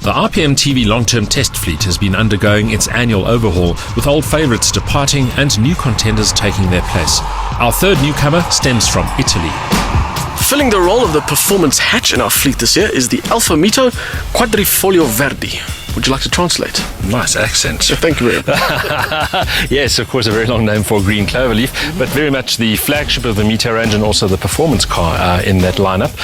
The RPM TV long-term test fleet has been undergoing its annual overhaul, with old favourites departing and new contenders taking their place. Our third newcomer stems from Italy. Filling the role of the performance hatch in our fleet this year is the Alfa Romeo Mito Quadrifoglio Verde. Would you like to translate? Nice accent. Thank you very much. Yes, of course, a very long name for green cloverleaf, but very much the flagship of the Mito range and also the performance car in that lineup.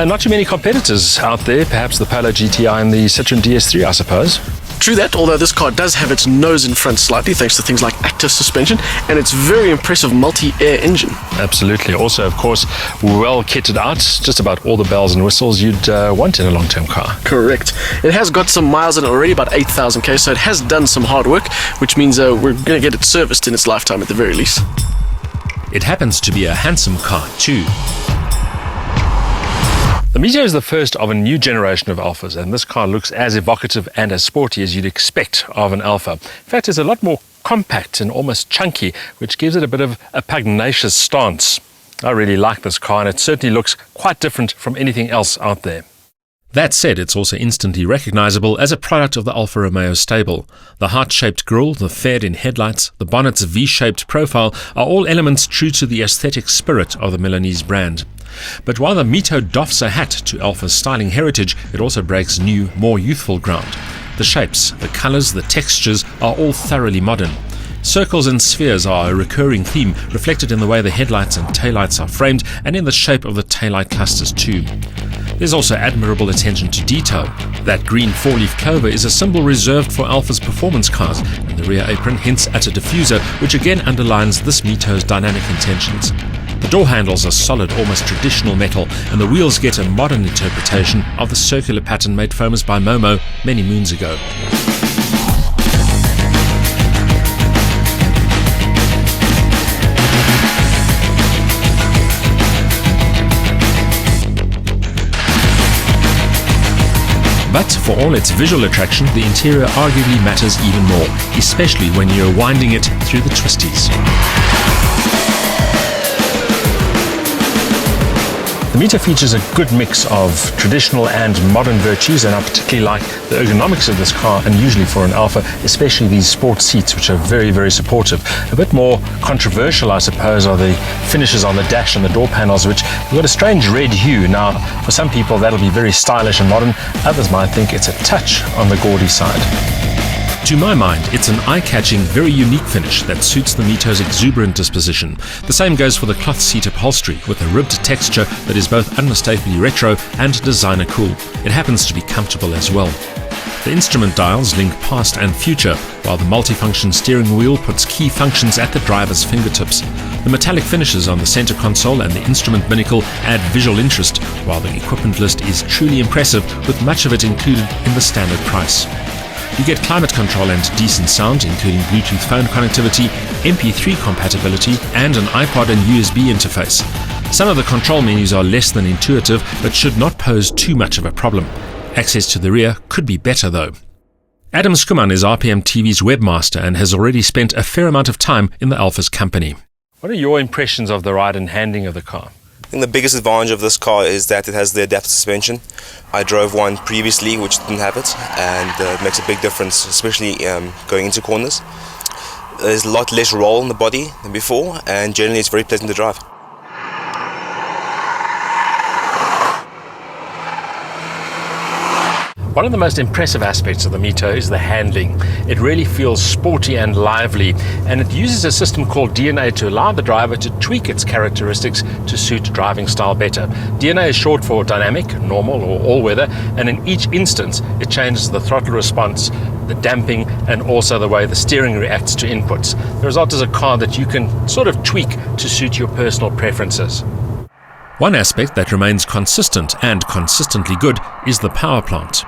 Not too many competitors out there, perhaps the Polo GTI and the Citroen DS3, I suppose. True that, although this car does have its nose in front slightly thanks to things like active suspension and its very impressive multi-air engine. Absolutely. Also, of course, well kitted out, just about all the bells and whistles you'd want in a long-term car. Correct. It has got some miles in it already, about 8,000 km, so it has done some hard work, which means we're going to get it serviced in its lifetime at the very least. It happens to be a handsome car too. The Mito is the first of a new generation of Alphas, and this car looks as evocative and as sporty as you'd expect of an Alfa. In fact, it's a lot more compact and almost chunky, which gives it a bit of a pugnacious stance. I really like this car, and it certainly looks quite different from anything else out there. That said, it's also instantly recognizable as a product of the Alfa Romeo stable. The heart-shaped grille, the faired-in headlights, the bonnet's V-shaped profile are all elements true to the aesthetic spirit of the Milanese brand. But while the Mito doffs a hat to Alfa's styling heritage, it also breaks new, more youthful ground. The shapes, the colours, the textures are all thoroughly modern. Circles and spheres are a recurring theme, reflected in the way the headlights and taillights are framed and in the shape of the taillight clusters too. There's also admirable attention to detail. That green four-leaf clover is a symbol reserved for Alfa's performance cars, and the rear apron hints at a diffuser, which again underlines this Mito's dynamic intentions. The door handles are solid, almost traditional metal, and the wheels get a modern interpretation of the circular pattern made famous by Momo many moons ago. But for all its visual attraction, the interior arguably matters even more, especially when you're winding it through the twisties. The Mito features a good mix of traditional and modern virtues, and I particularly like the ergonomics of this car, unusually for an Alfa, especially these sport seats, which are very, very supportive. A bit more controversial, I suppose, are the finishes on the dash and the door panels, which have got a strange red hue. Now, for some people, that'll be very stylish and modern. Others might think it's a touch on the gaudy side. To my mind, it's an eye-catching, very unique finish that suits the Mito's exuberant disposition. The same goes for the cloth seat upholstery, with a ribbed texture that is both unmistakably retro and designer cool. It happens to be comfortable as well. The instrument dials link past and future, while the multifunction steering wheel puts key functions at the driver's fingertips. The metallic finishes on the center console and the instrument binnacle add visual interest, while the equipment list is truly impressive, with much of it included in the standard price. You get climate control and decent sound, including Bluetooth phone connectivity, MP3 compatibility, and an iPod and USB interface. Some of the control menus are less than intuitive, but should not pose too much of a problem. Access to the rear could be better though. Adam Skuman is RPM TV's webmaster and has already spent a fair amount of time in the Alfa's company. What are your impressions of the ride and handling of the car? I think the biggest advantage of this car is that it has the adaptive suspension. I drove one previously which didn't have it, and it makes a big difference, especially going into corners. There's a lot less roll in the body than before, and generally it's very pleasant to drive. One of the most impressive aspects of the Mito is the handling. It really feels sporty and lively, and it uses a system called DNA to allow the driver to tweak its characteristics to suit driving style better. DNA is short for dynamic, normal or all-weather, and in each instance it changes the throttle response, the damping, and also the way the steering reacts to inputs. The result is a car that you can sort of tweak to suit your personal preferences. One aspect that remains consistent and consistently good is the power plant.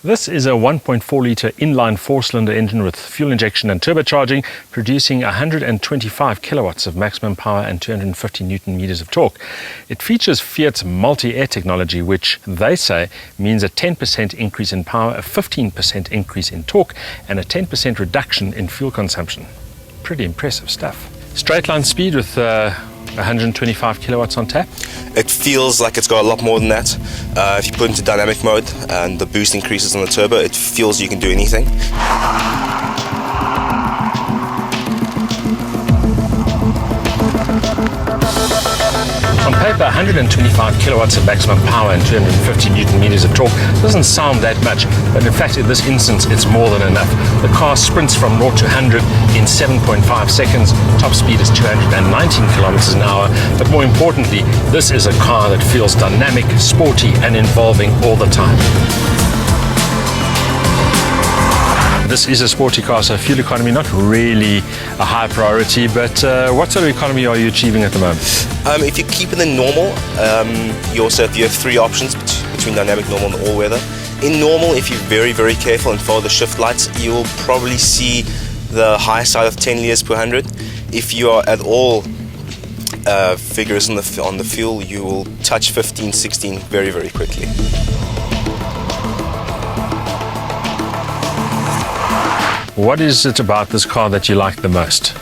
This is a 1.4-litre inline four-cylinder engine with fuel injection and turbocharging, producing 125 kilowatts of maximum power and 250 newton meters of torque. It features Fiat's multi-air technology, which they say means a 10% increase in power, a 15% increase in torque, and a 10% reduction in fuel consumption. Pretty impressive stuff. Straight line speed with 125 kilowatts on tap. It feels like it's got a lot more than that. If you put it into dynamic mode and the boost increases on the turbo, it feels you can do anything. On paper, 125 kilowatts of maximum power and 250 newton meters of torque doesn't sound that much, but in fact in this instance it's more than enough. The car sprints from 0 to 100 in 7.5 seconds, top speed is 219 kilometers an hour, but more importantly, this is a car that feels dynamic, sporty and involving all the time. This is a sporty car, so fuel economy not really a high priority, but what sort of economy are you achieving at the moment? If you keep it in normal, you have 3 options between dynamic, normal and all-weather. In normal, if you're very, very careful and follow the shift lights, you will probably see the high side of 10 litres per 100. If you are at all vigorous on the fuel, you will touch 15, 16 very, very quickly. What is it about this car that you like the most?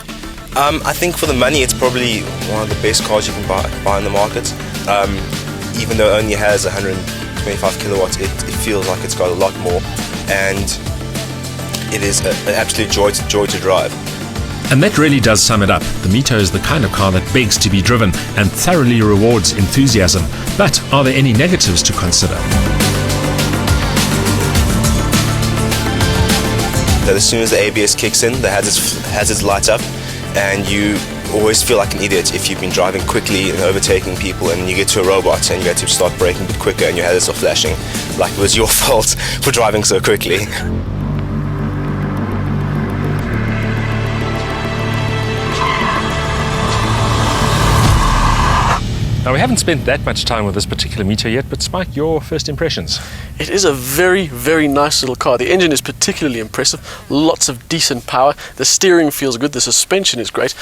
I think for the money, it's probably one of the best cars you can buy in the market. Even though it only has 125 kilowatts, it feels like it's got a lot more, and it is an absolute joy to drive. And that really does sum it up. The Mito is the kind of car that begs to be driven and thoroughly rewards enthusiasm. But are there any negatives to consider? That as soon as the ABS kicks in, the hazards light up, and you always feel like an idiot if you've been driving quickly and overtaking people, and you get to a robot and you have to start braking a bit quicker and your hazards are flashing, like it was your fault for driving so quickly. Now, we haven't spent that much time with this particular Mito yet, but Spike, your first impressions? It is a very, very nice little car. The engine is particularly impressive, lots of decent power, the steering feels good, the suspension is great.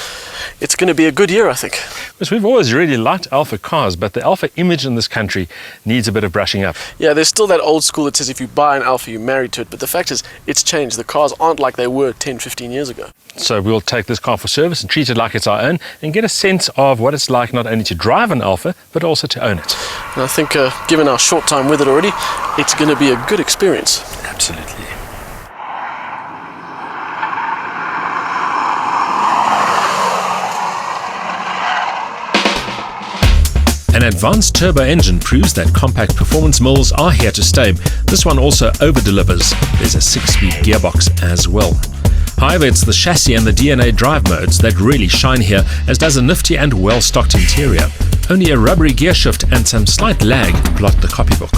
It's going to be a good year, I think. Because we've always really liked Alfa cars, but the Alfa image in this country needs a bit of brushing up. Yeah, there's still that old school that says if you buy an Alfa, you're married to it, but the fact is, it's changed. The cars aren't like they were 10, 15 years ago. So we'll take this car for service and treat it like it's our own and get a sense of what it's like not only to drive an Alfa, but also to own it. And I think, given our short time with it already, it's going to be a good experience. Absolutely. An advanced turbo engine proves that compact performance mills are here to stay. This one also over-delivers. There's a 6-speed gearbox as well. However, it's the chassis and the DNA drive modes that really shine here, as does a nifty and well-stocked interior. Only a rubbery gearshift and some slight lag blot the copybook.